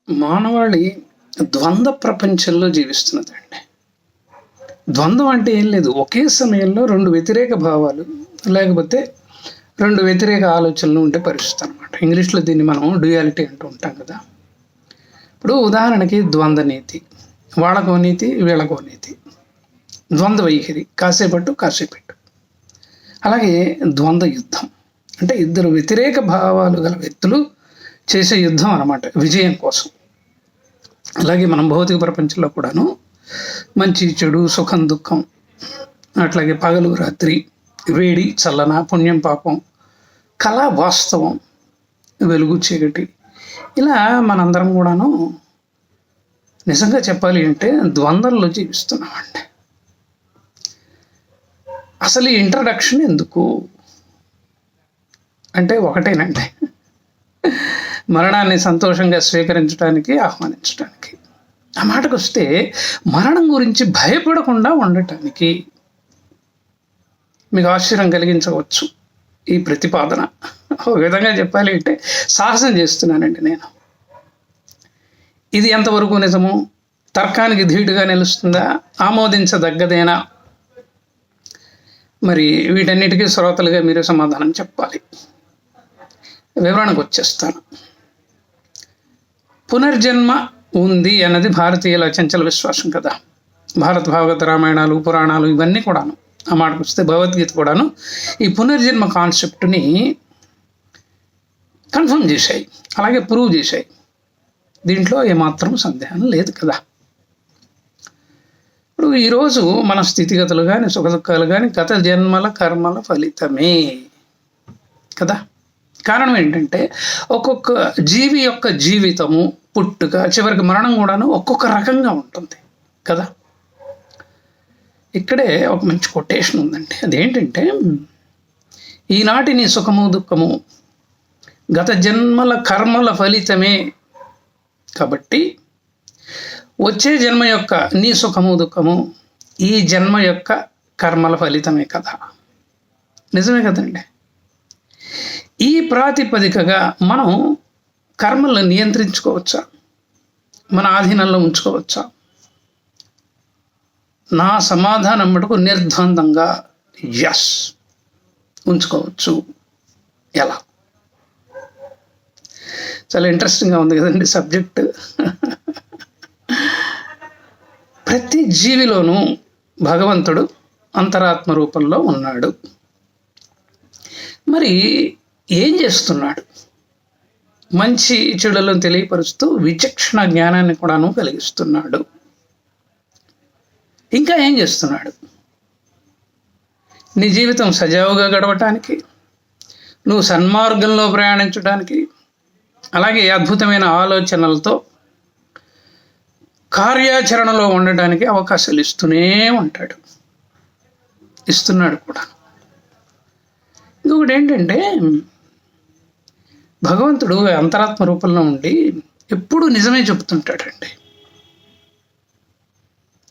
మానవాళి ద్వంద్వ ప్రపంచంలో జీవిస్తున్నదండి. ద్వంద్వం అంటే ఏం లేదు, ఒకే సమయంలో రెండు వ్యతిరేక భావాలు లేకపోతే రెండు వ్యతిరేక ఆలోచనలు ఉండే పరిస్థితి అనమాట. ఇంగ్లీష్లో దీన్ని మనం డ్యూయాలిటీ అంటూ ఉంటాం కదా. ఇప్పుడు ఉదాహరణకి ద్వంద్వ నీతి, వాళ్ళకో నీతి వీళ్ళకో నీతి, ద్వంద్వ వైఖరి, కాసేపట్టు కాసేపెట్టు. అలాగే ద్వంద్వ యుద్ధం అంటే ఇద్దరు వ్యతిరేక భావాలు గల వ్యక్తులు చేసే యుద్ధం అన్నమాట, విజయం కోసం. అలాగే మనం భౌతిక ప్రపంచంలో కూడాను మంచి చెడు, సుఖం దుఃఖం, అట్లాగే పగలు రాత్రి, వేడి చల్లన, పుణ్యం పాపం, కళ వాస్తవం, వెలుగు చీకటి, ఇలా మనందరం కూడాను నిజంగా చెప్పాలి అంటే ద్వంద్వంలో జీవిస్తున్నామండి. అసలు ఈ ఇంట్రడక్షన్ ఎందుకు అంటే ఒకటేనండి, మరణాన్ని సంతోషంగా స్వీకరించడానికి, ఆహ్వానించడానికి. ఆ మాటకు వస్తే మరణం గురించి భయపడకుండా ఉండటానికి. మీకు ఆశ్చర్యం కలిగించవచ్చు ఈ ప్రతిపాదన. ఒక విధంగా చెప్పాలి అంటే సాహసం చేస్తున్నానండి నేను. ఇది ఎంతవరకు నిజము, తర్కానికి ధీటుగా నిలుస్తుందా, ఆమోదించదగ్గదేనా? మరి వీటన్నిటికీ శ్రోతలుగా మీరు సమాధానం చెప్పాలి. వివరణకు వచ్చేస్తాను. పునర్జన్మ ఉంది అన్నది భారతీయుల చంచల విశ్వాసం కదా. భారత భాగవత రామాయణాలు, పురాణాలు ఇవన్నీ కూడాను, ఆ మాటకు వస్తే భగవద్గీత కూడాను ఈ పునర్జన్మ కాన్సెప్ట్ని కన్ఫర్మ్ చేశాయి, అలాగే ప్రూవ్ చేశాయి. దీంట్లో ఏమాత్రం సందేహం లేదు కదా. ఇప్పుడు ఈరోజు మన స్థితిగతులు కానీ సుఖదుఖాలు కానీ గత జన్మల కర్మల ఫలితమే కదా. కారణం ఏంటంటే ఒక్కొక్క జీవి యొక్క జీవితము, పుట్టుక, చివరికి మరణం కూడాను ఒక్కొక్క రకంగా ఉంటుంది కదా. ఇక్కడే ఒక మంచి కొటేషన్ ఉందండి. అదేంటంటే, ఈనాటి నీ సుఖము దుఃఖము గత జన్మల కర్మల ఫలితమే కాబట్టి వచ్చే జన్మ యొక్క నీ సుఖము దుఃఖము ఈ జన్మ యొక్క కర్మల ఫలితమే కదా. నిజమే కదండి. ఈ ప్రాతిపదికగా మనం కర్మలను నియంత్రించుకోవచ్చా, మన ఆధీనంలో ఉంచుకోవచ్చా? నా సమాధానం మటుకు నిర్ద్వందంగా ఎస్, ఉంచుకోవచ్చు. ఎలా? చాలా ఇంట్రెస్టింగ్గా ఉంది కదండి సబ్జెక్ట్. ప్రతి జీవిలోనూ భగవంతుడు అంతరాత్మ రూపంలో ఉన్నాడు. మరి ఏం చేస్తున్నాడు? మంచి చెడులను తెలియపరుస్తూ విచక్షణ జ్ఞానాన్ని కూడాను కలిగిస్తున్నాడు. ఇంకా ఏం చేస్తున్నాడు? నీ జీవితం సజావుగా గడవటానికి, నువ్వు సన్మార్గంలో ప్రయాణించడానికి, అలాగే అద్భుతమైన ఆలోచనలతో కార్యాచరణలో ఉండటానికి అవకాశాలు ఇస్తూనే ఉంటాడు, ఇస్తున్నాడు కూడా. ఇంకొకటి ఏంటంటే, భగవంతుడు అంతరాత్మ రూపంలో ఉండి ఎప్పుడూ నిజమే చెప్తుంటాడండి.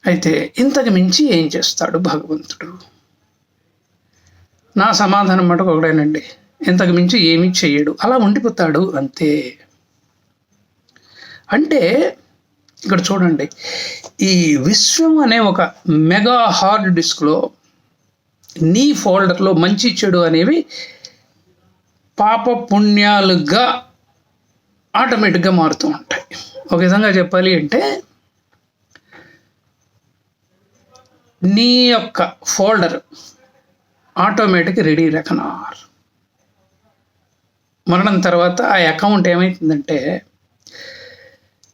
అయితే ఇంతకు మించి ఏం చేస్తాడు భగవంతుడు? నా సమాధానం మటుకు ఒకటేనండి, ఇంతకు మించి ఏమీ చెయ్యడు, అలా ఉండిపోతాడు అంతే. అంటే ఇక్కడ చూడండి, ఈ విశ్వం అనే ఒక మెగా హార్డ్ డిస్క్లో నీ ఫోల్డర్లో మంచి చెడు అనేవి పాప పుణ్యాలుగా ఆటోమేటిక్గా మారుతూ ఉంటాయి. ఒక విధంగా చెప్పాలి అంటే నీ యొక్క ఫోల్డర్ ఆటోమేటిక్ రెడీ రెకనార్. మరణం తర్వాత ఆ అకౌంట్ ఏమవుతుందంటే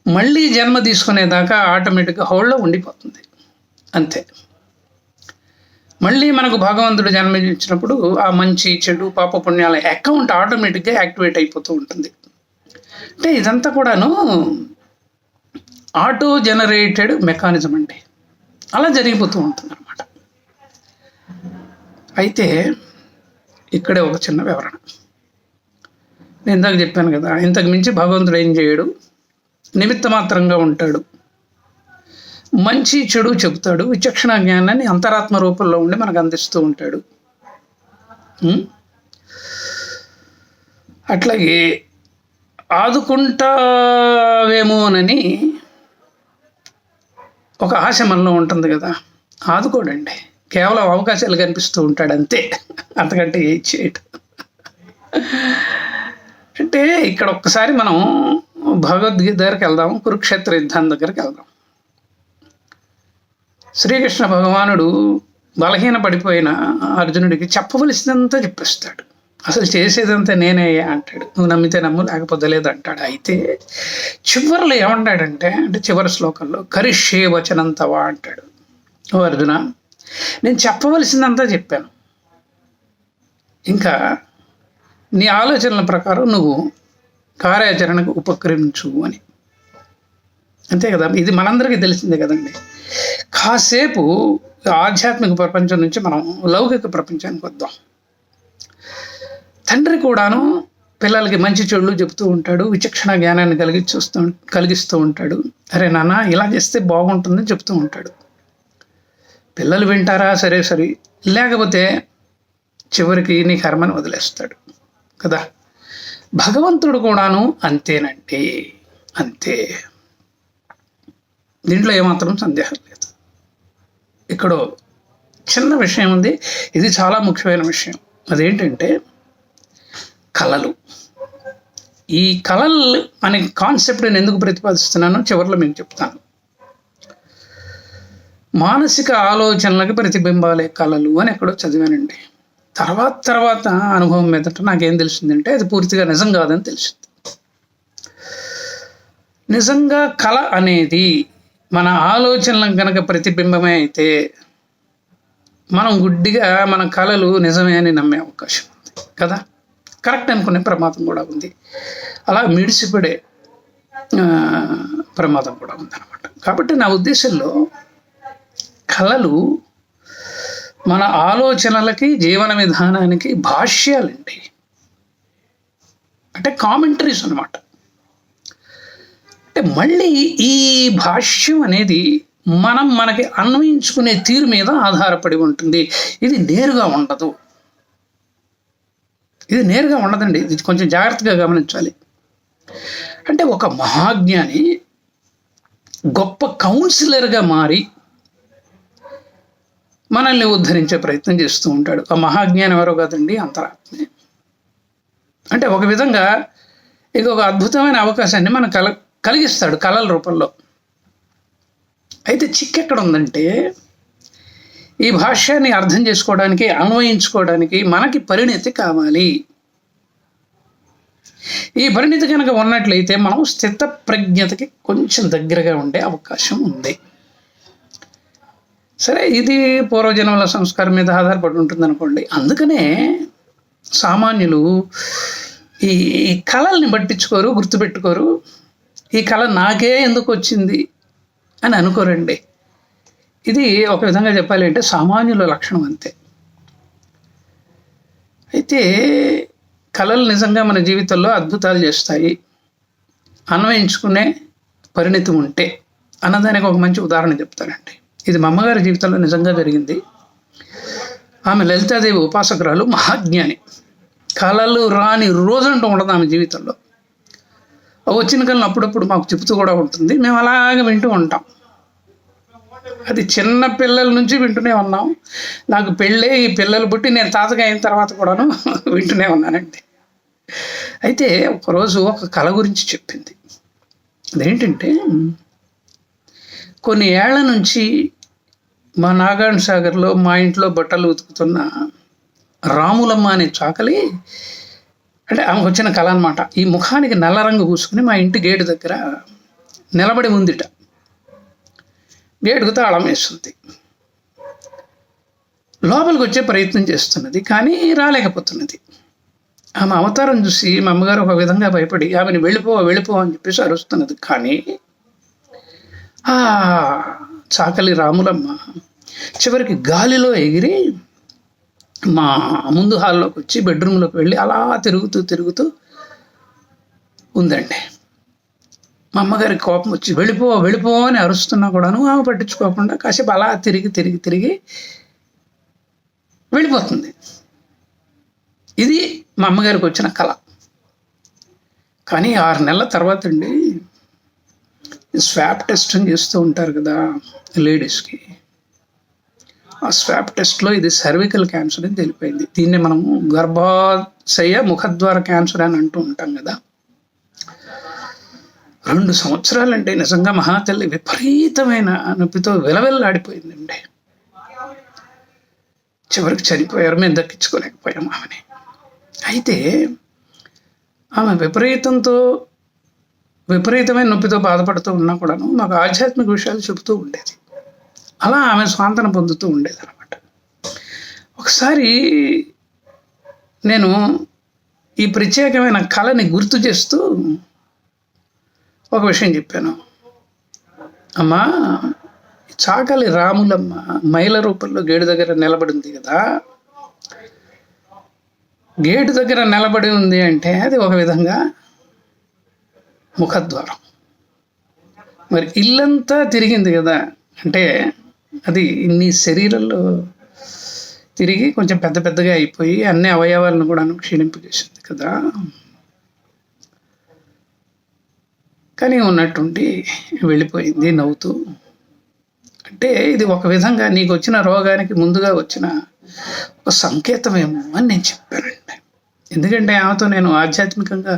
మళ్ళీ జన్మ తీసుకునేదాకా ఆటోమేటిక్గా హోల్డ్లో ఉండిపోతుంది అంతే. మళ్ళీ మనకు భగవంతుడు జన్మ ఇచ్చినప్పుడు ఆ మంచి చెడు పాప పుణ్యాల అకౌంట్ ఆటోమేటిక్గా యాక్టివేట్ అయిపోతూ ఉంటుంది. అంటే ఇదంతా కూడాను ఆటో జనరేటెడ్ మెకానిజం అండి, అలా జరిగిపోతూ ఉంటుంది అన్నమాట. అయితే ఇక్కడే ఒక చిన్న వివరణ. నేను ఇందాక చెప్పాను కదా, ఇంతకు మించి భగవంతుడు ఏం చేయడు, నిమిత్త మాత్రంగా ఉంటాడు, మంచి చెడు చెబుతాడు, విచక్షణ జ్ఞానాన్ని అంతరాత్మ రూపంలో ఉండి మనకు అందిస్తూ ఉంటాడు. అట్లాగే ఆదుకుంటావేమోనని ఒక ఆశ మనలో ఉంటుంది కదా. ఆదుకోడండి, కేవలం అవకాశాలు కనిపిస్తూ ఉంటాడు అంతే, అంతకంటే ఏం చేయడు. అంటే ఇక్కడ ఒక్కసారి మనం భగవద్గీత దగ్గరికి వెళ్దాం, కురుక్షేత్ర యుద్ధం దగ్గరికి వెళ్దాం. శ్రీకృష్ణ భగవానుడు బలహీన పడిపోయిన అర్జునుడికి చెప్పవలసినంతా చెప్పేస్తాడు. అసలు చేసేదంతా నేనే అంటాడు. నువ్వు నమ్మితే నమ్ము, లేకపోతే లేదు అంటాడు. అయితే చివరిలో ఏమంటాడంటే, అంటే చివరి శ్లోకంలో కరిష్యే వచనంతవా అంటాడు. ఓ అర్జున, నేను చెప్పవలసిందంతా చెప్పాను, ఇంకా నీ ఆలోచనల ప్రకారం నువ్వు కార్యాచరణకు ఉపక్రమించు అని. అంతే కదా, ఇది మనందరికీ తెలిసిందే కదండి. కాసేపు ఆధ్యాత్మిక ప్రపంచం నుంచి మనం లౌకిక ప్రపంచానికి వద్దాం. తండ్రి కూడాను పిల్లలకి మంచి చెడులు చెప్తూ ఉంటాడు, విచక్షణ జ్ఞానాన్ని కలిగిస్తూ ఉంటాడు. అరే నాన్న, ఇలా చేస్తే బాగుంటుందని చెప్తూ ఉంటాడు. పిల్లలు వింటారా? సరే, లేకపోతే చివరికి నీ కర్మని వదిలేస్తాడు కదా. భగవంతుడు కూడాను అంతేనండి, అంతే. దీంట్లో ఏమాత్రం సందేహం లేదు. ఇక్కడ చిన్న విషయం ఉంది, ఇది చాలా ముఖ్యమైన విషయం. అదేంటంటే కళలు. ఈ కళలు అనే కాన్సెప్ట్ నేను ఎందుకు ప్రతిపాదిస్తున్నానో చివరిలో మీకు చెప్తాను. మానసిక ఆలోచనలకి ప్రతిబింబాలే కళలు అని ఎక్కడో చదివానండి. తర్వాత అనుభవం మీదట నాకేం తెలిసిందంటే అది పూర్తిగా నిజం కాదని తెలిసింది. నిజంగా కళ అనేది మన ఆలోచనలకు కనుక ప్రతిబింబమే అయితే మనం గుడ్డిగా మన కళలు నిజమే అని నమ్మే అవకాశం ఉంది కదా. కరెక్ట్ అనుకునే ప్రమాదం కూడా ఉంది, అలా మిడిసిపడే ప్రమాదం కూడా ఉందన్నమాట. కాబట్టి నా ఉద్దేశంలో కళలు మన ఆలోచనలకి, జీవన విధానానికి భాష్యాలండి, అంటే కామెంటరీస్ అన్నమాట. అంటే మళ్ళీ ఈ భాష్యం అనేది మనకి అన్వయించుకునే తీరు మీద ఆధారపడి ఉంటుంది. ఇది నేరుగా ఉండదు, ఉండదండి. ఇది కొంచెం జాగ్రత్తగా గమనించాలి. అంటే ఒక మహాజ్ఞాని గొప్ప కౌన్సిలర్గా మారి మనల్ని ఉద్ధరించే ప్రయత్నం చేస్తూ ఉంటాడు. ఆ మహాజ్ఞానం ఎవరో కాదండి, అంతరాత్మే. అంటే ఒక విధంగా ఇంకొక అద్భుతమైన అవకాశాన్ని మనం కలిగిస్తాడు కళల రూపంలో. అయితే చిక్కెక్కడ ఉందంటే, ఈ భాష్యాన్ని అర్థం చేసుకోవడానికి, అన్వయించుకోవడానికి మనకి పరిణితి కావాలి. ఈ పరిణితి కనుక ఉన్నట్లయితే మనం స్థిత ప్రజ్ఞతకి కొంచెం దగ్గరగా ఉండే అవకాశం ఉంది. సరే, ఇది పూర్వజన్మల సంస్కారం మీద ఆధారపడి ఉంటుంది అనుకోండి. అందుకనే సామాన్యులు ఈ కళల్ని పట్టించుకోరు, గుర్తుపెట్టుకోరు. ఈ కళ నాకే ఎందుకు వచ్చింది అని అనుకోరండి. ఇది ఒక విధంగా చెప్పాలి అంటే సామాన్యుల లక్షణం అంతే. అయితే కళలు నిజంగా మన జీవితంలో అద్భుతాలు చేస్తాయి, అన్వయించుకునే పరిణితి ఉంటే అన్నదానికి ఒక మంచి ఉదాహరణ చెప్తానండి. ఇది మా అమ్మగారి జీవితంలో నిజంగా జరిగింది. ఆమె లలితాదేవి ఉపాసకురాలు, మహాజ్ఞాని. కళలు రాని రోజంటూ ఉండదు ఆమె జీవితంలో. వచ్చిన కళను అప్పుడప్పుడు మాకు చెబుతూ కూడా ఉంటుంది, మేము అలాగే వింటూ ఉంటాం. అది చిన్న పిల్లల నుంచి వింటూనే ఉన్నాం. నాకు పెళ్ళే, ఈ పిల్లలు పుట్టి నేను తాతగా అయిన తర్వాత కూడాను వింటూనే ఉన్నానండి. అయితే ఒకరోజు ఒక కళ గురించి చెప్పింది. అదేంటంటే, కొన్ని ఏళ్ల నుంచి మా నాగార్జున సాగర్లో మా ఇంట్లో బట్టలు ఉతుకుతున్న రాములమ్మ అనే చాకలి, అంటే ఆమెకు వచ్చిన కళ అనమాట. ఈ ముఖానికి నల్ల రంగు పూసుకుని మా ఇంటి గేటు దగ్గర నిలబడి ఉందిట. గేటుకు తాళం వేస్తుంది. లోపలికి వచ్చే ప్రయత్నం చేస్తున్నది, కానీ రాలేకపోతున్నది. ఆమె అవతారం చూసి మా అమ్మగారు ఒక విధంగా భయపడి ఆమెను వెళ్ళిపో అని చెప్పేసి అరుస్తున్నది. కానీ ఆ చాకలి రాములమ్మ చివరికి గాలిలో ఎగిరి మా ముందు హాల్లోకి వచ్చి బెడ్రూమ్లోకి వెళ్ళి అలా తిరుగుతూ ఉందండి. మా అమ్మగారికి కోపం వచ్చి వెళ్ళిపో అని అరుస్తున్నా కూడాను ఆమె పట్టించుకోకుండా కాసేపు అలా తిరిగి వెళ్ళిపోతుంది. ఇది మా అమ్మగారికి వచ్చిన కళ. కానీ 6 నెలల తర్వాత అండి స్వాబ్ టెస్ట్ అని చేస్తూ ఉంటారు కదా లేడీస్కి. ఆ స్వాబ్ టెస్ట్లో ఇది సర్వికల్ క్యాన్సర్ అని తెలిపోయింది. దీన్ని మనము గర్భాశయ ముఖద్వార క్యాన్సర్ అని అంటూ ఉంటాం కదా. 2 సంవత్సరాలంటే నిజంగా మహాతల్లి విపరీతమైన నొప్పితో విలవిల్లాడిపోయిందండి. చివరికి చనిపోయారు. మేము దక్కించుకోలేకపోయాం ఆమెని. అయితే ఆమె విపరీతమైన నొప్పితో బాధపడుతూ ఉన్నా కూడాను మాకు ఆధ్యాత్మిక విషయాలు చెబుతూ ఉండేది. అలా ఆమె స్వాంతన పొందుతూ ఉండేది అనమాట. ఒకసారి నేను ఈ ప్రత్యేకమైన కళని గుర్తు చేస్తూ ఒక విషయం చెప్పాను. అమ్మా, చాకలి రాములమ్మ మైల రూపంలో గేటు దగ్గర నిలబడింది కదా. గేటు దగ్గర నిలబడి ఉంది అంటే అది ఒక విధంగా ముఖద్వారం. మరి ఇల్లంతా తిరిగింది కదా అంటే అది ఇన్ని శరీరంలో తిరిగి కొంచెం పెద్ద పెద్దగా అయిపోయి అన్ని అవయవాలను కూడా క్షీణింపజేసింది కదా. కానీ ఉన్నట్టుండి వెళ్ళిపోయింది నవ్వుతూ. అంటే ఇది ఒక విధంగా నీకు వచ్చిన రోగానికి ముందుగా వచ్చిన ఒక సంకేతమేమో అని నేను చెప్పానండి. ఎందుకంటే ఆమెతో నేను ఆధ్యాత్మికంగా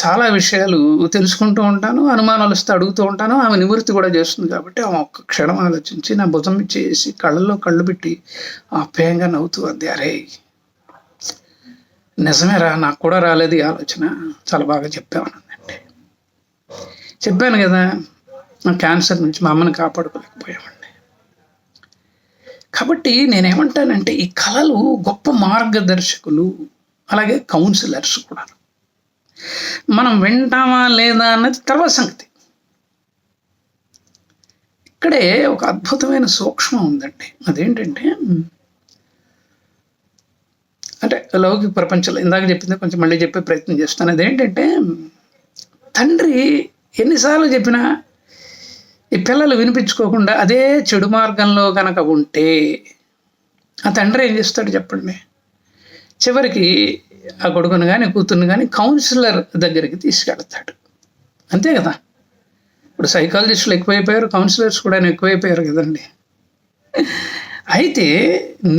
చాలా విషయాలు తెలుసుకుంటూ ఉంటాను, అనుమానాలు వస్తే అడుగుతూ ఉంటాను. ఆమె నివృత్తి కూడా చేస్తుంది కాబట్టి ఆమె ఒక్క క్షణం ఆలోచించి నా భుజం చేసి కళ్ళల్లో కళ్ళు పెట్టి ఆప్యాయంగా నవ్వుతూ అంది, అరే నిజమేరా, నాకు కూడా రాలేదు ఈ ఆలోచన, చాలా బాగా చెప్పామనండి. చెప్పాను కదా, నా క్యాన్సర్ నుంచి మా అమ్మని కాపాడుకోలేకపోయామండి. కాబట్టి నేనేమంటానంటే ఈ కళలు గొప్ప మార్గదర్శకులు, అలాగే కౌన్సిలర్స్ కూడా. మనం వింటామా లేదా అన్నది తర్వాత సంగతి. ఇక్కడే ఒక అద్భుతమైన సూక్ష్మం ఉందండి. అదేంటంటే అంటే లౌకిక ప్రపంచంలో ఇందాక చెప్పింది కొంచెం మళ్ళీ చెప్పే ప్రయత్నం చేస్తాను. అదేంటంటే తండ్రి ఎన్నిసార్లు చెప్పినా ఈ పిల్లలు వినిపించుకోకుండా అదే చెడు మార్గంలో కనుక ఉంటే ఆ తండ్రి ఏం చేస్తాడు చెప్పండి? చివరికి ఆ కొడుకును కానీ కూతుర్ని కానీ కౌన్సిలర్ దగ్గరికి తీసుకెళ్తాడు. అంతే కదా. ఇప్పుడు సైకాలజిస్టులు ఎక్కువైపోయారు, కౌన్సిలర్స్ కూడా ఎక్కువైపోయారు కదండి. అయితే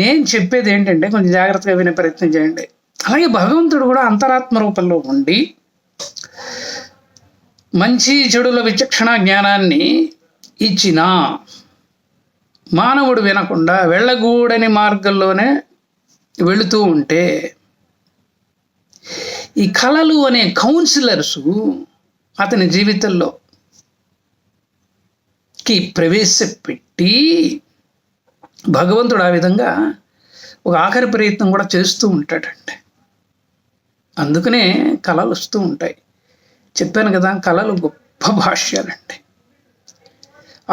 నేను చెప్పేది ఏంటంటే కొంచెం జాగ్రత్తగా వినే ప్రయత్నం చేయండి. అలాగే భగవంతుడు కూడా అంతరాత్మ రూపంలో ఉండి మంచి చెడుల విచక్షణ జ్ఞానాన్ని ఇచ్చిన మానవుడు వినకుండా వెళ్ళగూడని మార్గంలోనే వెళుతూ ఉంటే ఈ కళలు అనే కౌన్సిలర్సు అతని జీవితంలోకి ప్రవేశపెట్టి భగవంతుడు ఆ విధంగా ఒక ఆఖరి ప్రయత్నం కూడా చేస్తూ ఉంటాడండి. అందుకనే కళలు వస్తూ ఉంటాయి. చెప్పాను కదా, కళలు గొప్ప భాష్యాలండి.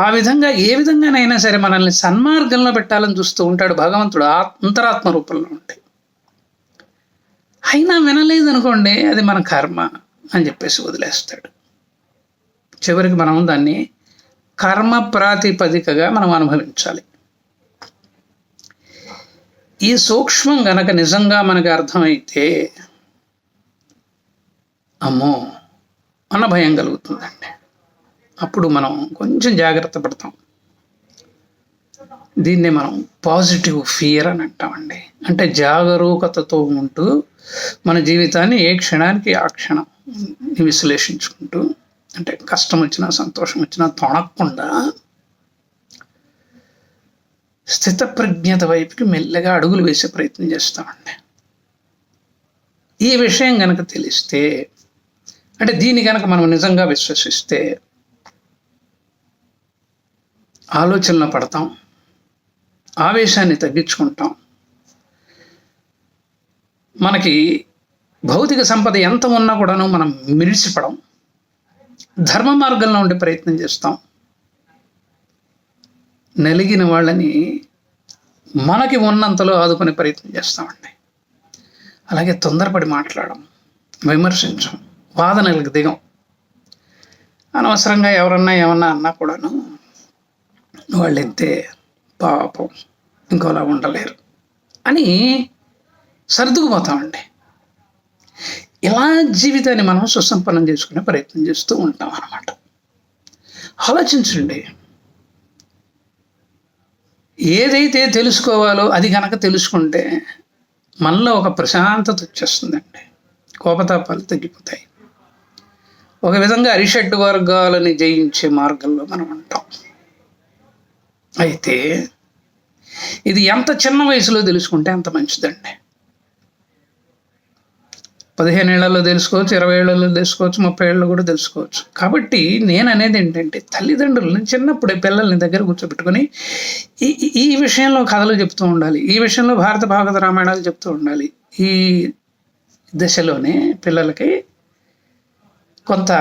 ఆ విధంగా ఏ విధంగానైనా సరే మనల్ని సన్మార్గంలో పెట్టాలని చూస్తూ ఉంటాడు భగవంతుడు అంతరాత్మ రూపంలో ఉంటే. అయినా వినలేదు అనుకోండి, అది మన కర్మ అని చెప్పేసి వదిలేస్తాడు. చివరికి మనం దాన్ని కర్మ ప్రాతిపదికగా మనం అనుభవించాలి. ఈ సూక్ష్మం గనక నిజంగా మనకు అర్థమైతే అమ్మో అన్న భయం కలుగుతుందండి. అప్పుడు మనం కొంచెం జాగ్రత్త పడతాం. దీన్నే మనం పాజిటివ్ ఫియర్ అని అంటామండి. అంటే జాగరూకతతో ఉంటూ మన జీవితాన్ని ఏ క్షణానికి ఆ క్షణం విశ్లేషించుకుంటూ, అంటే కష్టం వచ్చినా సంతోషం వచ్చినా తొణక్కుండా స్థితప్రజ్ఞత వైపుకి మెల్లగా అడుగులు వేసే ప్రయత్నం చేస్తామండి. ఈ విషయం కనుక తెలిస్తే, అంటే దీన్ని కనుక మనం నిజంగా విశ్వసిస్తే ఆలోచనలో పడతాం, ఆవేశాన్ని తగ్గించుకుంటాం. మనకి భౌతిక సంపద ఎంత ఉన్నా కూడాను మనం మిడిసిపడం, ధర్మ మార్గంలో ఉండే ప్రయత్నం చేస్తాం. నలిగిన వాళ్ళని మనకి ఉన్నంతలో ఆదుకునే ప్రయత్నం చేస్తామండి. అలాగే తొందరపడి మాట్లాడడం, విమర్శించం, వాదనలకు దిగం. అనవసరంగా ఎవరన్నా ఏమన్నా అన్నా కూడాను వాళ్ళు ఎంతే పాపం ఇంకోలా ఉండలేరు అని సర్దుకుపోతామండి. ఇలా జీవితాన్ని మనం సుసంపన్నం చేసుకునే ప్రయత్నం చేస్తూ ఉంటాం అన్నమాట. ఆలోచించండి, ఏదైతే తెలుసుకోవాలో అది కనుక తెలుసుకుంటే మనలో ఒక ప్రశాంతత వచ్చేస్తుందండి, కోపతాపాలు తగ్గిపోతాయి. ఒక విధంగా అరిషడ్ వర్గాలని జయించే మార్గంలో మనం ఉంటాం. అయితే ఇది ఎంత చిన్న వయసులో తెలుసుకుంటే అంత మంచిదండి. 15 ఏళ్లలో తెలుసుకోవచ్చు, 20 ఏళ్లలో తెలుసుకోవచ్చు, 30 ఏళ్ళు కూడా తెలుసుకోవచ్చు. కాబట్టి నేను అనేది ఏంటంటే, తల్లిదండ్రులను చిన్నప్పుడే పిల్లల్ని దగ్గర కూర్చోబెట్టుకొని ఈ విషయంలో కథలు చెప్తూ ఉండాలి, ఈ విషయంలో భారత భాగవత రామాయణాలు చెప్తూ ఉండాలి. ఈ దశలోనే పిల్లలకి కొంత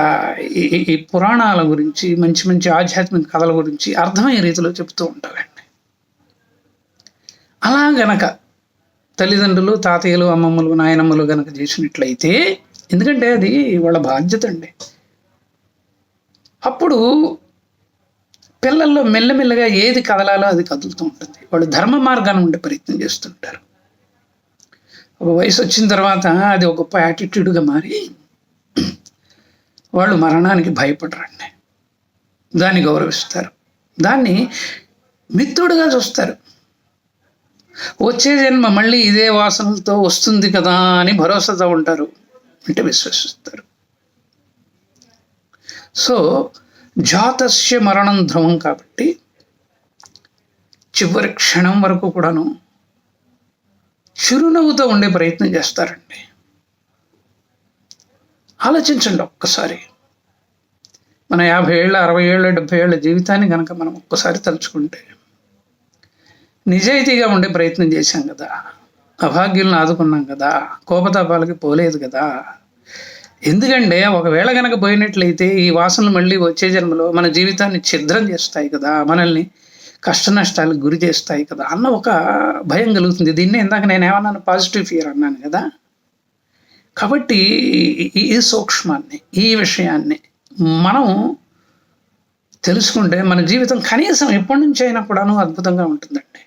ఈ పురాణాల గురించి, మంచి మంచి ఆధ్యాత్మిక కథల గురించి అర్థమయ్యే రీతిలో చెప్తూ ఉండాలండి. అలా గనక తల్లిదండ్రులు, తాతయ్యలు, అమ్మమ్మలు, నాయనమ్మలు గనక చేసినట్లయితే, ఎందుకంటే అది వాళ్ళ బాధ్యత అండి, అప్పుడు పిల్లల్లో మెల్లమెల్లగా ఏది కదలాలో అది కదులుతూ ఉంటుంది. వాళ్ళు ధర్మ మార్గాన్ని ఉండే ప్రయత్నం చేస్తుంటారు. ఒక వయసు వచ్చిన తర్వాత అది ఒక గొప్ప యాటిట్యూడ్గా మారి వాళ్ళు మరణానికి భయపడరండి, దాన్ని గౌరవిస్తారు, దాన్ని మిత్రుడుగా చూస్తారు. వచ్చే జన్మ మళ్ళీ ఇదే వాసనలతో వస్తుంది కదా అని భరోసాతో ఉంటారు, అంటే విశ్వసిస్తారు. సో జాతస్య మరణం ధ్రువం కాబట్టి చివరి క్షణం వరకు కూడాను చిరునవ్వుతో ఉండే ప్రయత్నం చేస్తారండి. ఆలోచించండి ఒక్కసారి, మన 50 ఏళ్ళ, 60 ఏళ్ళ, 70 ఏళ్ళ జీవితాన్ని కనుక మనం ఒక్కసారి తలుచుకుంటే, నిజాయితీగా ఉండే ప్రయత్నం చేశాం కదా, అభాగ్యులను ఆదుకున్నాం కదా, కోపతాపాలకి పోలేదు కదా. ఎందుకంటే ఒకవేళ కనుక పోయినట్లయితే ఈ వాసనలు మళ్ళీ వచ్చే జన్మలో మన జీవితాన్ని ఛిద్రం చేస్తాయి కదా, మనల్ని కష్ట నష్టాలకు గురి చేస్తాయి కదా అన్న ఒక భయం కలుగుతుంది. దీన్నే ఇందాక నేను ఏమన్నాను, పాజిటివ్ ఫియర్ అన్నాను కదా. కాబట్టి ఈ సూక్ష్మాన్ని, ఈ విషయాన్ని మనం తెలుసుకుంటే మన జీవితం కనీసం ఎప్పటి నుంచి అయినా కూడాను అద్భుతంగా ఉంటుందండి.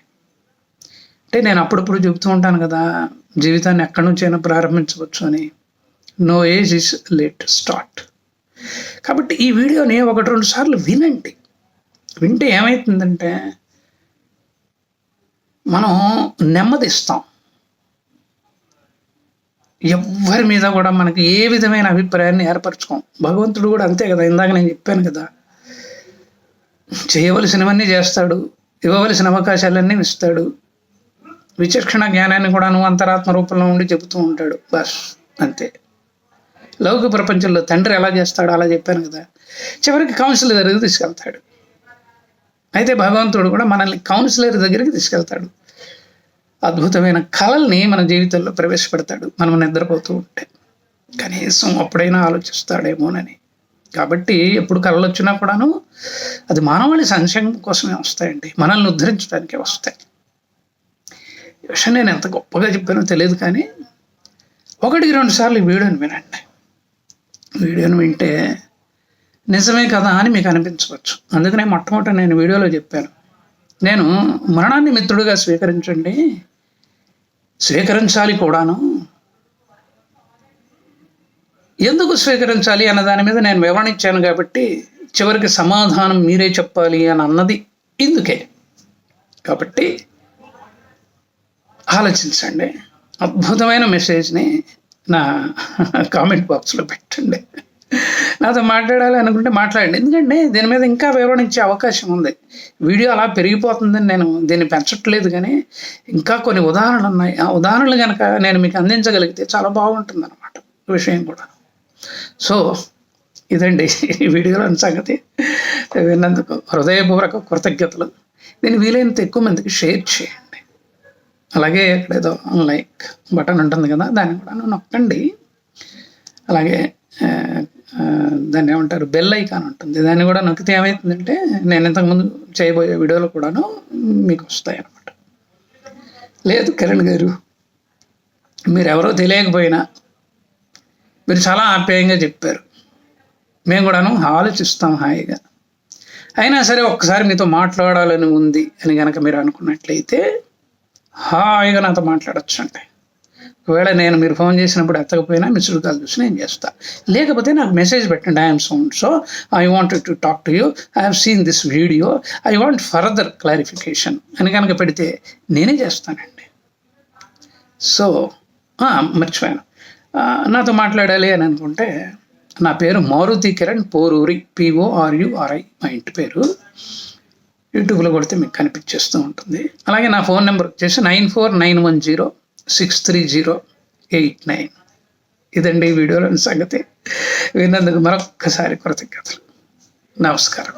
అంటే నేను అప్పుడప్పుడు చెబుతూ ఉంటాను కదా, జీవితాన్ని ఎక్కడి నుంచి అయినా ప్రారంభించవచ్చు అని. No age is late start. కాబట్టి ఈ వీడియోని 1-2 సార్లు వినండి. వింటే ఏమవుతుందంటే మనం నెమ్మదిస్తాం. ఎవ్వరి మీద కూడా మనకి ఏ విధమైన అభిప్రాయాన్ని ఏర్పరచుకోం. భగవంతుడు కూడా అంతే కదా, ఇందాక నేను చెప్పాను కదా, చేయవలసినవన్నీ చేస్తాడు, ఇవ్వవలసిన అవకాశాలన్నీ ఇస్తాడు, విచక్షణ జ్ఞానాన్ని కూడా అంతరాత్మ రూపంలో ఉండి చెబుతూ ఉంటాడు. బస్ అంతే. లౌకిక ప్రపంచంలో తండ్రి ఎలా చేస్తాడో అలా చెప్పాను కదా, చివరికి కౌన్సిలర్ దగ్గరికి తీసుకెళ్తాడు. అయితే భగవంతుడు కూడా మనల్ని కౌన్సిలర్ దగ్గరికి తీసుకెళ్తాడు. అద్భుతమైన కళల్ని మన జీవితంలో ప్రవేశపెడతాడు మనం నిద్రపోతూ ఉంటే. కనీసం అప్పుడైనా ఆలోచిస్తాడేమోనని. కాబట్టి ఎప్పుడు కళలు వచ్చినా కూడాను అది మానవాళి సంక్షేమం కోసమే వస్తాయండి, మనల్ని ఉద్ధరించడానికే వస్తాయి. ఈ విషయం నేను ఎంత గొప్పగా చెప్పానో తెలియదు, కానీ 1-2 సార్లు ఈ వీడియోని వినండి. వీడియోని వింటే నిజమే కదా అని మీకు అనిపించవచ్చు. అందుకనే మొట్టమొదట నేను వీడియోలో చెప్పాను, నేను మరణాన్ని మిత్రుడిగా స్వీకరించండి, స్వీకరించాలి కూడాను. ఎందుకు స్వీకరించాలి అన్న దాని మీద నేను వివరణ ఇచ్చాను కాబట్టి చివరికి సమాధానం మీరే చెప్పాలి అని అన్నది ఇందుకే. కాబట్టి ఆలోచించండి, అద్భుతమైన మెసేజ్ని నా కామెంట్ బాక్స్లో పెట్టండి. నాతో మాట్లాడాలి అనుకుంటే మాట్లాడండి, ఎందుకంటే దీని మీద ఇంకా వివరణ ఇచ్చే అవకాశం ఉంది. వీడియో అలా పెరిగిపోతుందని నేను దీన్ని పెంచట్లేదు, కానీ ఇంకా కొన్ని ఉదాహరణలు ఉన్నాయి. ఆ ఉదాహరణలు కనుక నేను మీకు అందించగలిగితే చాలా బాగుంటుంది అన్నమాట విషయం కూడా. సో ఇదండి ఈ వీడియోలోని సంగతి. విన్నందుకు హృదయపూర్వక కృతజ్ఞతలు. దీన్ని వీలైనంత ఎక్కువ మందికి షేర్ చేయండి. అలాగే ఎక్కడేదో లైక్ బటన్ ఉంటుంది కదా, దాన్ని కూడా నొక్కండి. అలాగే దాన్ని ఏమంటారు, బెల్ ఐకాన్ ఉంటుంది, దాన్ని కూడా నొక్కితే ఏమవుతుందంటే నేను ఇంతకుముందు చేయబోయే వీడియోలు కూడాను మీకు వస్తాయి అన్నమాట. లేదు కిరణ్ గారు, మీరెవరో తెలియకపోయినా మీరు చాలా ఆప్యాయంగా చెప్పారు, మేము కూడాను ఆలోచిస్తాం హాయిగా, అయినా సరే ఒక్కసారి మీతో మాట్లాడాలని ఉంది అని కనుక మీరు అనుకున్నట్లయితే హాయిగా నాతో మాట్లాడచ్చు అండి. ఒకవేళ మీరు ఫోన్ చేసినప్పుడు ఎత్తకపోయినా మిస్డ్ కాల్ చూసి నేను చేస్తాను. లేకపోతే నాకు మెసేజ్ పెట్టండి, I'm so I wanted to talk to you, I have seen this video, I want further clarification అని కనుక పెడితే నేనే చేస్తానండి. సో మర్చిపోయాను, నాతో మాట్లాడాలి అని అనుకుంటే నా పేరు మారుతి కిరణ్ పోరూరి, PORURI మా ఇంటి పేరు. యూట్యూబ్లో కొడితే మీకు కనిపించేస్తూ ఉంటుంది. అలాగే నా ఫోన్ నెంబర్ వచ్చేసి 9491063089. ఇదండి ఈ వీడియోలోని సంగతి. విన్నందుకు మరొక్కసారి కృతజ్ఞతలు. నమస్కారం.